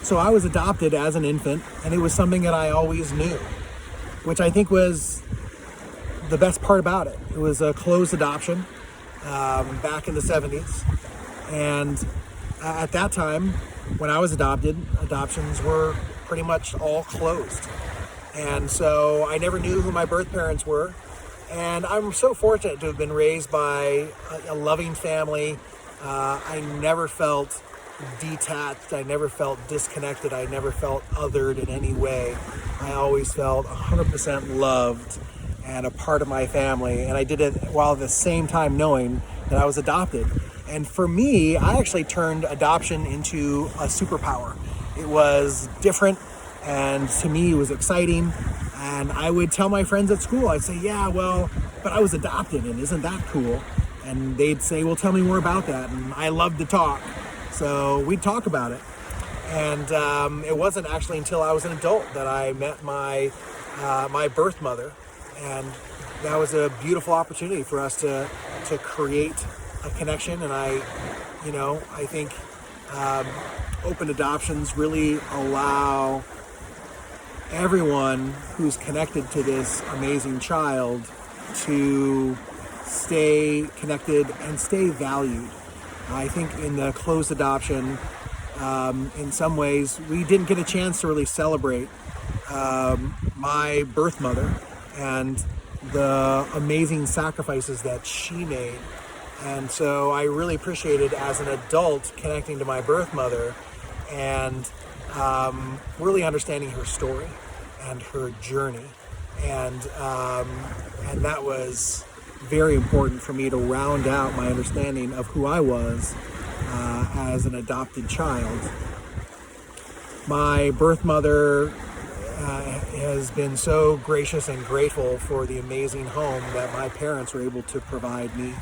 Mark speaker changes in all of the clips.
Speaker 1: So I was adopted as an infant, and it was something that I always knew, which I think was the best part about it. It was a closed adoption back in the 70s. And at that time, when I was adopted, adoptions were pretty much all closed. And so I never knew who my birth parents were. And I'm so fortunate to have been raised by a loving family. I never felt detached. I never felt disconnected. I never felt othered in any way. I always felt 100% loved and a part of my family. And I did it while at the same time knowing that I was adopted. And for me, I actually turned adoption into a superpower. It was different, and to me it was exciting. And I would tell my friends at school, I'd say, yeah, well, but I was adopted, and isn't that cool? And they'd say, well, tell me more about that. And I loved to talk. So we'd talk about it. And it wasn't actually until I was an adult that I met my birth mother. And that was a beautiful opportunity for us to create a connection. And I think open adoptions really allow everyone who's connected to this amazing child to stay connected and stay valued. I think in the closed adoption, in some ways, we didn't get a chance to really celebrate my birth mother and the amazing sacrifices that she made. And so I really appreciated as an adult connecting to my birth mother and really understanding her story and her journey. And that was very important for me to round out my understanding of who I was as an adopted child. My birth mother has been so gracious and grateful for the amazing home that my parents were able to provide me.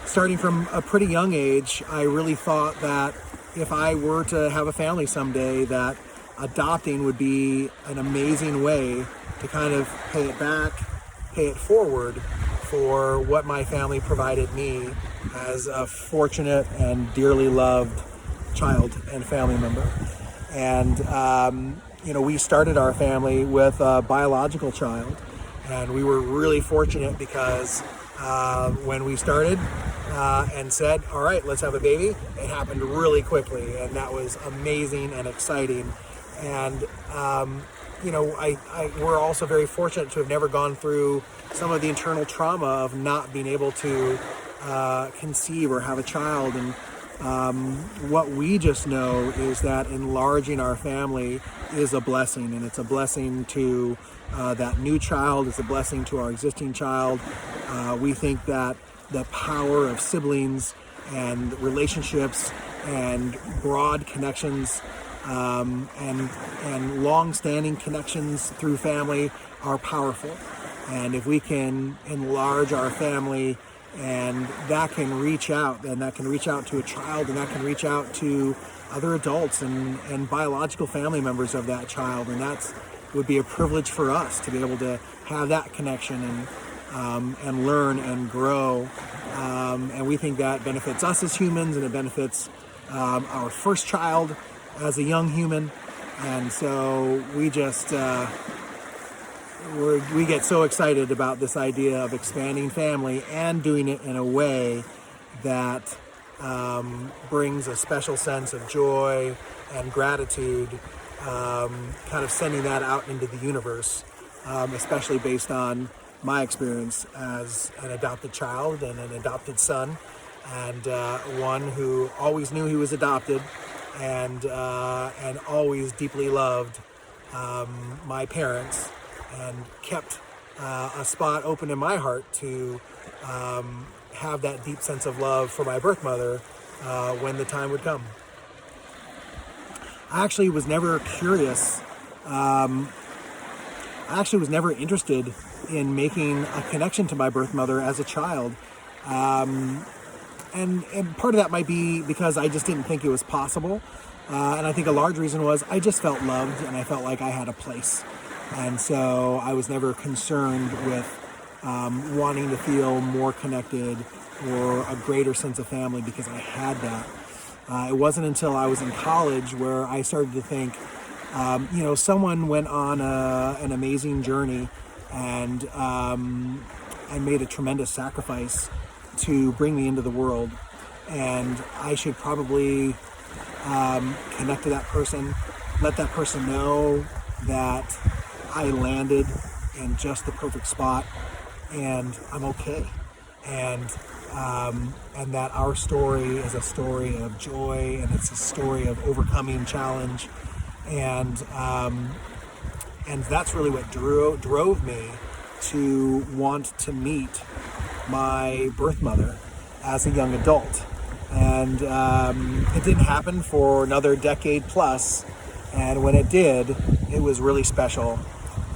Speaker 1: Starting from a pretty young age, I really thought that if I were to have a family someday, that adopting would be an amazing way to kind of pay it back, pay it forward for what my family provided me as a fortunate and dearly loved child and family member. And, we started our family with a biological child, and we were really fortunate because when we started and said, all right, let's have a baby, it happened really quickly, and that was amazing and exciting. And, we're also very fortunate to have never gone through some of the internal trauma of not being able to conceive or have a child. And what we just know is that enlarging our family is a blessing, and it's a blessing to that new child, it's a blessing to our existing child. We think that the power of siblings and relationships and broad connections and long-standing connections through family are powerful. And if we can enlarge our family, and that can reach out, and that can reach out to a child, and that can reach out to other adults and biological family members of that child, and that would be a privilege for us to be able to have that connection and learn and grow. And we think that benefits us as humans, and it benefits our first child as a young human. And so we just we get so excited about this idea of expanding family and doing it in a way that brings a special sense of joy and gratitude, kind of sending that out into the universe, especially based on my experience as an adopted child and an adopted son, and one who always knew he was adopted and always deeply loved my parents, and kept a spot open in my heart to have that deep sense of love for my birth mother when the time would come. I actually was never curious. I actually was never interested in making a connection to my birth mother as a child. And part of that might be because I just didn't think it was possible. And I think a large reason was I just felt loved, and I felt like I had a place. And so I was never concerned with wanting to feel more connected or a greater sense of family because I had that. It wasn't until I was in college where I started to think, someone went on an amazing journey and made a tremendous sacrifice to bring me into the world. And I should probably connect to that person, let that person know that I landed in just the perfect spot and I'm okay. And that our story is a story of joy, and it's a story of overcoming challenge. And that's really what drove me to want to meet my birth mother as a young adult. And it didn't happen for another decade plus. And when it did, it was really special.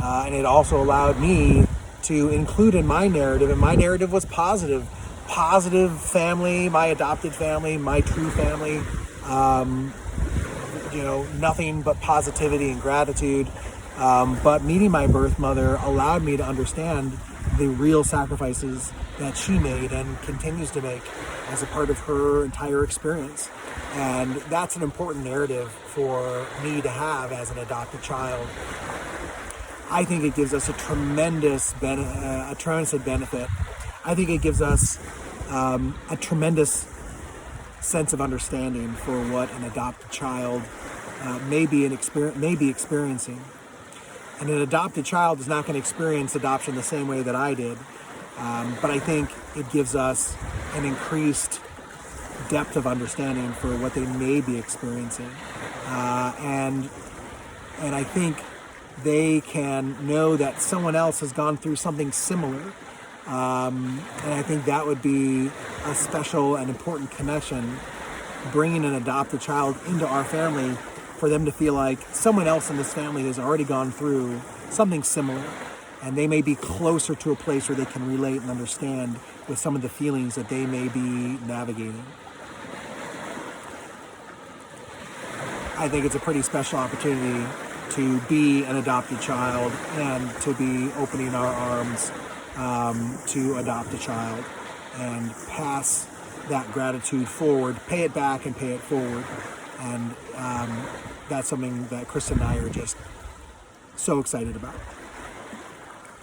Speaker 1: And it also allowed me to include in my narrative, and my narrative was positive family, my adopted family, my true family, nothing but positivity and gratitude. But meeting my birth mother allowed me to understand the real sacrifices that she made and continues to make as a part of her entire experience. And that's an important narrative for me to have as an adopted child. I think it gives us a tremendous benefit. I think it gives us a tremendous sense of understanding for what an adopted child may be experiencing. And an adopted child is not going to experience adoption the same way that I did. But I think it gives us an increased depth of understanding for what they may be experiencing. And I think they can know that someone else has gone through something similar. And I think that would be a special and important connection, bringing an adopted child into our family, for them to feel like someone else in this family has already gone through something similar, and they may be closer to a place where they can relate and understand with some of the feelings that they may be navigating. I think it's a pretty special opportunity to be an adopted child and to be opening our arms to adopt a child and pass that gratitude forward, pay it back and pay it forward. And that's something that Chris and I are just so excited about.